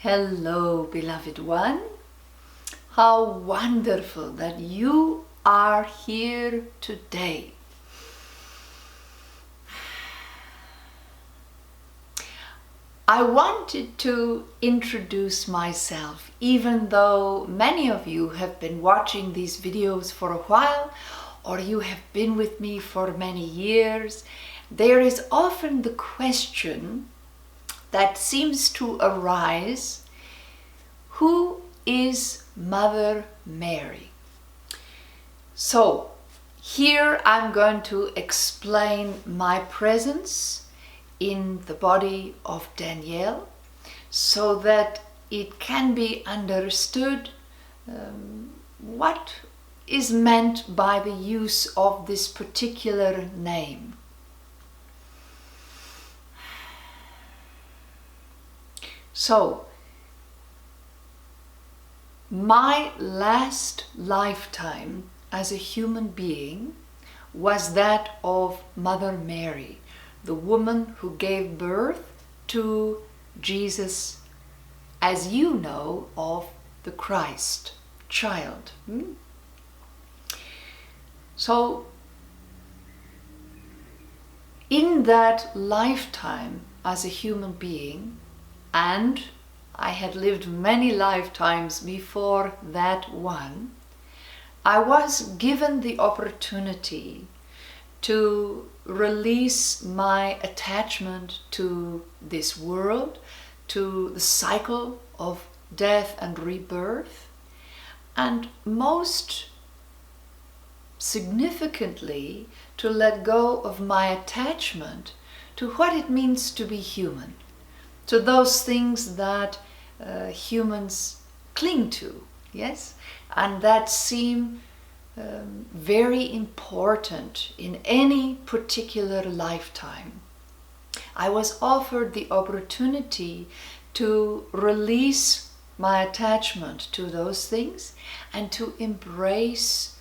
Hello, beloved one. How wonderful that you are here today. I wanted to introduce myself, even though many of you have been watching these videos for a while, or you have been with me for many years. There is often the question that seems to arise: who is Mother Mary? So here I'm going to explain my presence in the body of Danielle so that it can be understood what is meant by the use of this particular name. So, my last lifetime as a human being was that of Mother Mary, the woman who gave birth to Jesus, as you know, of the Christ child. So, in that lifetime as a human being, and I had lived many lifetimes before that one, I was given the opportunity to release my attachment to this world, to the cycle of death and rebirth, and most significantly to let go of my attachment to what it means to be human, to those things that humans cling to, yes, and that seem very important in any particular lifetime. I was offered the opportunity to release my attachment to those things and to embrace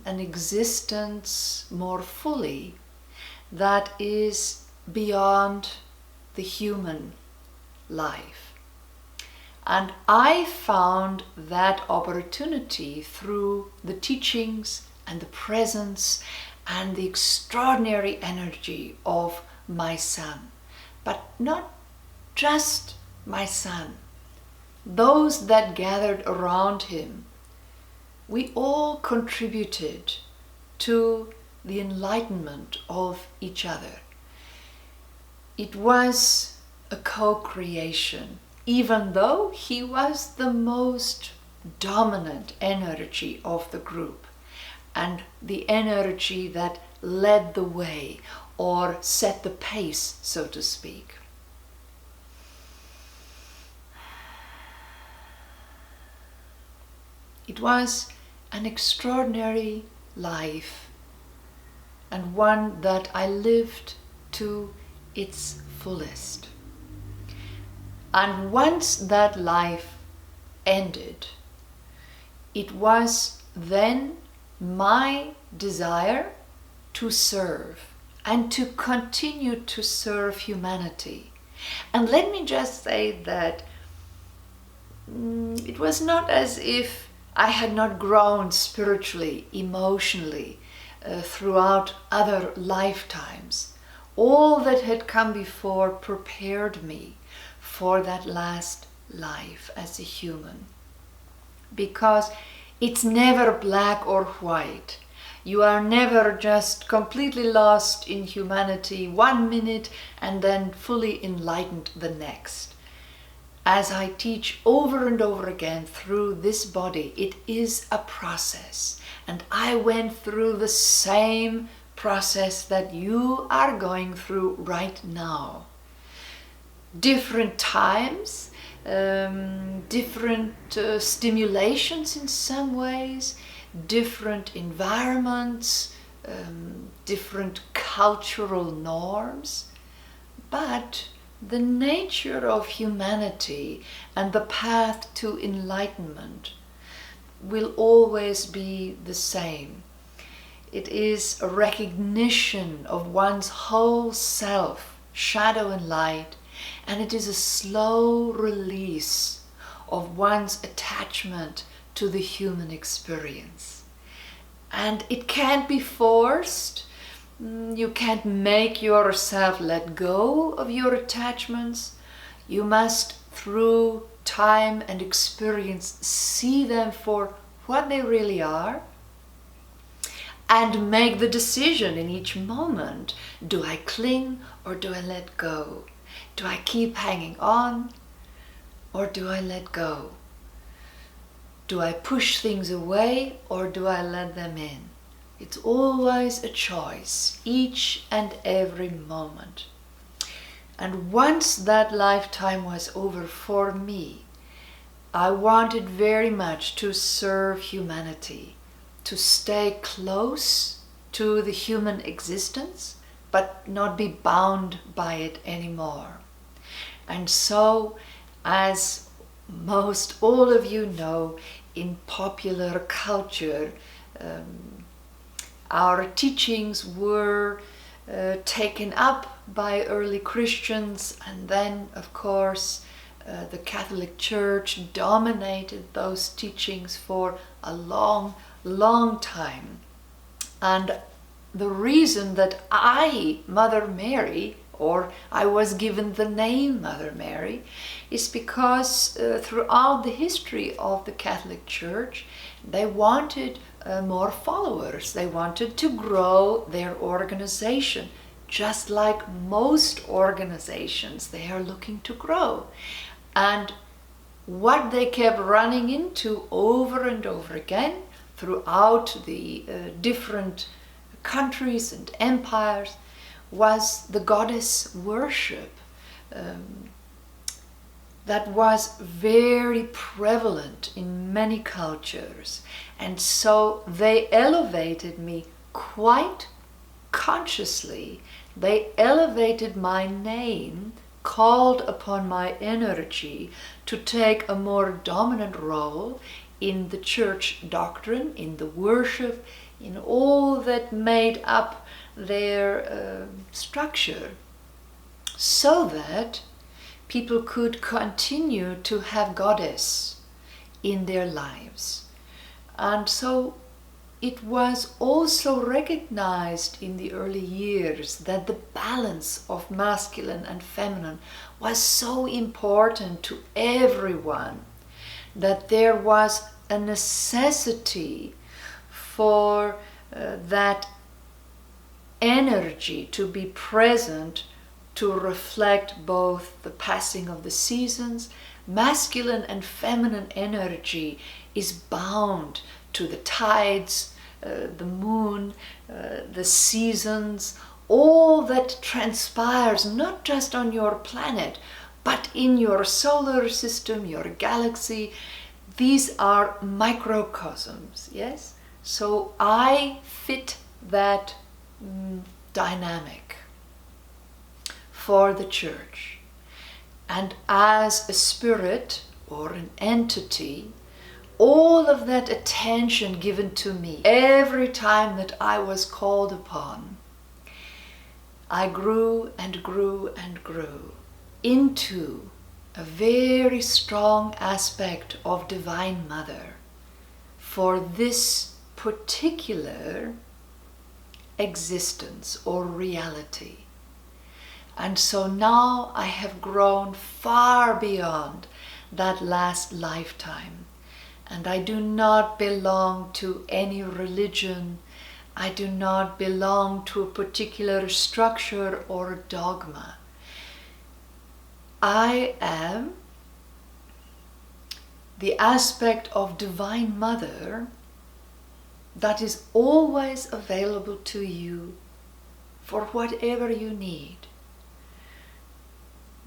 an existence more fully that is beyond the human life. And I found that opportunity through the teachings and the presence and the extraordinary energy of my son. But not just my son, those that gathered around him. We all contributed to the enlightenment of each other. It was a co-creation, even though he was the most dominant energy of the group and the energy that led the way or set the pace, so to speak. It was an extraordinary life and one that I lived to its fullest. And once that life ended, it was then my desire to serve and to continue to serve humanity. And let me just say that it was not as if I had not grown spiritually, emotionally, throughout other lifetimes. All that had come before prepared me for that last life as a human. Because it's never black or white. You are never just completely lost in humanity 1 minute and then fully enlightened the next. As I teach over and over again through this body, it is a process. And I went through the same process that you are going through right now. Different times, different stimulations in some ways, different environments, different cultural norms, but the nature of humanity and the path to enlightenment will always be the same. It is a recognition of one's whole self, shadow and light, And it is a slow release of one's attachment to the human experience. And it can't be forced. You can't make yourself let go of your attachments. You must, through time and experience, see them for what they really are and make the decision in each moment. Do I cling or do I let go? Do I keep hanging on or do I let go? Do I push things away or do I let them in? It's always a choice, each and every moment. And once that lifetime was over for me, I wanted very much to serve humanity, to stay close to the human existence, but not be bound by it anymore. And so, as most all of you know, in popular culture, our teachings were taken up by early Christians, and then, of course, the Catholic Church dominated those teachings for a long, long time. And the reason that I, Mother Mary, or I was given the name Mother Mary, is because throughout the history of the Catholic Church, they wanted more followers. They wanted to grow their organization, just like most organizations, they are looking to grow. And what they kept running into over and over again throughout the different countries and empires was the goddess worship. That was very prevalent in many cultures. And so they elevated me quite consciously. They elevated my name, called upon my energy to take a more dominant role in the church doctrine, in the worship, in all that made up their structure, so that people could continue to have goddess in their lives. And so it was also recognized in the early years that the balance of masculine and feminine was so important to everyone, that there was a necessity for that energy to be present to reflect both the passing of the seasons. Masculine and feminine energy is bound to the tides, the moon, the seasons, all that transpires not just on your planet, but in your solar system, your galaxy. These are microcosms, yes? So I fit that dynamic for the church. And as a spirit or an entity, all of that attention given to me every time that I was called upon, I grew and grew and grew into a very strong aspect of Divine Mother for this particular existence or reality. And so now I have grown far beyond that last lifetime. And I do not belong to any religion. I do not belong to a particular structure or dogma. I am the aspect of Divine Mother that is always available to you for whatever you need.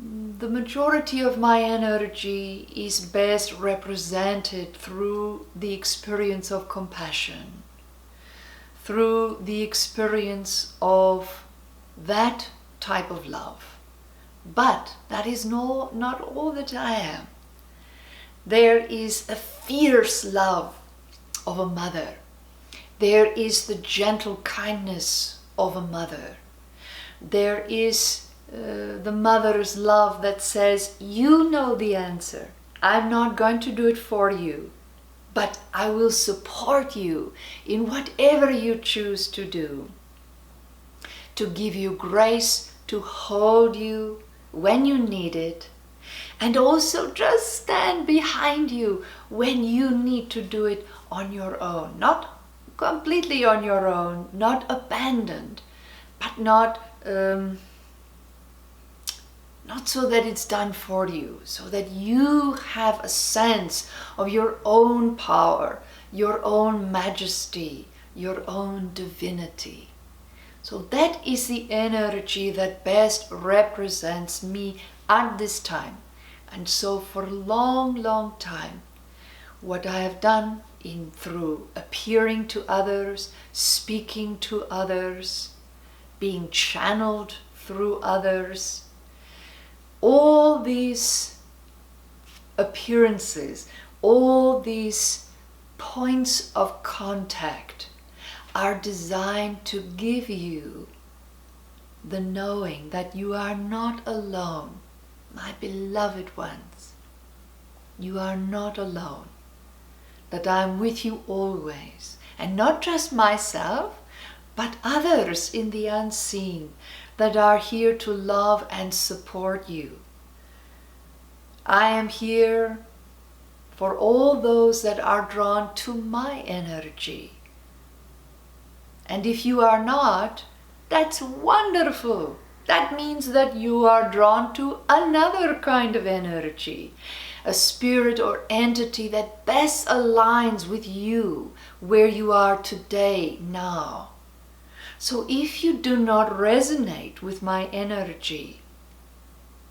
The majority of my energy is best represented through the experience of compassion, through the experience of that type of love. But that is not all that I am. There is a fierce love of a mother. There is the gentle kindness of a mother. There is the mother's love that says, you know the answer. I'm not going to do it for you, but I will support you in whatever you choose to do. To give you grace, to hold you when you need it, and also just stand behind you when you need to do it on your own. Not completely on your own, not abandoned, but not so that it's done for you, so that you have a sense of your own power, your own majesty, your own divinity. So that is the energy that best represents me at this time. And so for a long, long time, what I have done through appearing to others, speaking to others, being channeled through others, all these appearances, all these points of contact are designed to give you the knowing that you are not alone, my beloved ones. You are not alone, that I am with you always, and not just myself, but others in the unseen that are here to love and support you. I am here for all those that are drawn to my energy. And if you are not, that's wonderful. That means that you are drawn to another kind of energy, a spirit or entity that best aligns with you where you are today, now. So if you do not resonate with my energy,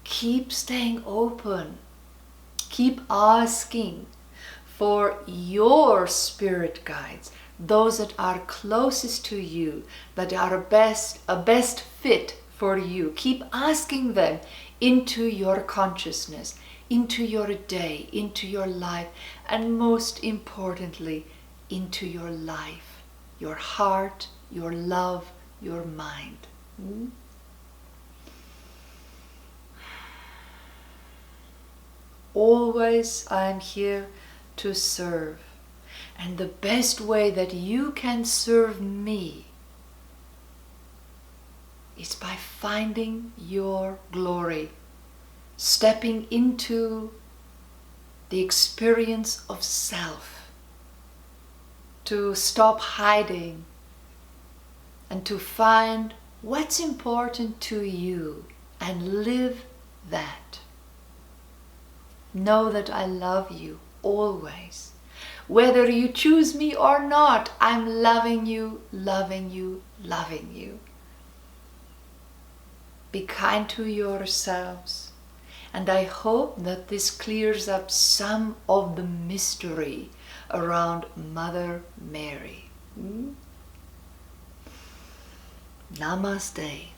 keep staying open. Keep asking for your spirit guides, those that are closest to you, that are a best fit for you. Keep asking them into your consciousness, into your day, into your life, and most importantly, into your life, your heart, your love, your mind. Always I am here to serve. And the best way that you can serve me is by finding your glory, stepping into the experience of self, to stop hiding and to find what's important to you and live that. Know that I love you always. Whether you choose me or not, I'm loving you, loving you, loving you. Be kind to yourselves. And I hope that this clears up some of the mystery around Mother Mary. Namaste.